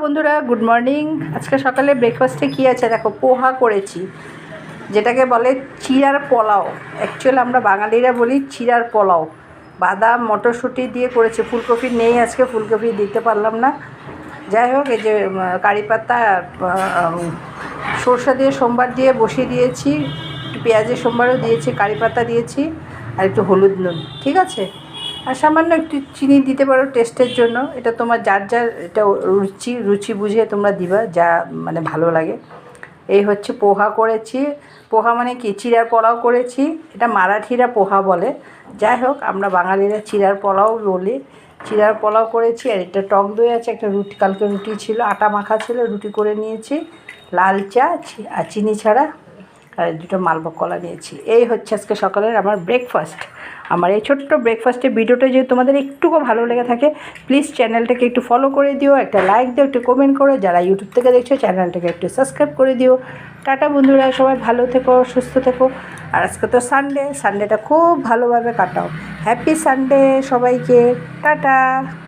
বন্ধুরা, good morning. আজকে সকালে ব্রেকফাস্টে কী আছে দেখো, পোহা করেছি, যেটাকে বলে চিড়ার পোলাও। অ্যাকচুয়ালি আমরা বাঙালিরা বলি চিড়ার পোলাও। বাদাম মটরশুঁটি দিয়ে করেছি, ফুলকপি নেই আজকে, ফুলকপি দিতে পারলাম না। যাই হোক, এই যে কারি পাতা সরষা দিয়ে সোমবার দিয়ে বসিয়ে দিয়েছি, একটু পেঁয়াজের সোমবারও দিয়েছি, কারি পাতা দিয়েছি, আর একটু হলুদ নুন, ঠিক আছে। আর সামান্য একটু চিনি দিতে পারো টেস্টের জন্য, এটা তোমার যার যার এটা রুচি বুঝে তোমরা দিবা, যা মানে ভালো লাগে। এই হচ্ছে পোহা করেছি। পোহা মানে কি, চিড়ার পোলাও করেছি, এটা মারাঠিরা পোহা বলে। যাই হোক, আমরা বাঙালিরা চিড়ার পোলাও বলি। চিড়ার পোলাও করেছি, আর এটা টক দই আছে, একটা রুটি, কালকে রুটি ছিল, আটা মাখা ছিল, রুটি করে নিয়েছি, লাল চা আর চিনি ছাড়া, আর দুটো মালভোগ কলা নিয়েছি। এই হচ্ছে আজকে সকালের আমার ব্রেকফাস্ট। আমার এই ছোট্ট ব্রেকফাস্টের ভিডিওটা যদি তোমাদের একটুকু ভালো লেগে থাকে, প্লিজ চ্যানেলটাকে একটু ফলো করে দিও, একটা লাইক দিও, একটু কমেন্ট করো। যারা ইউটিউব থেকে দেখছো, চ্যানেলটাকে একটু সাবস্ক্রাইব করে দিও। টাটা বন্ধুরা, সবাই ভালো থেকো, সুস্থ থেকো। আর আজকে তো সানডেটা খুব ভালোভাবে কাটাও। হ্যাপি সানডে সবাইকে, টাটা।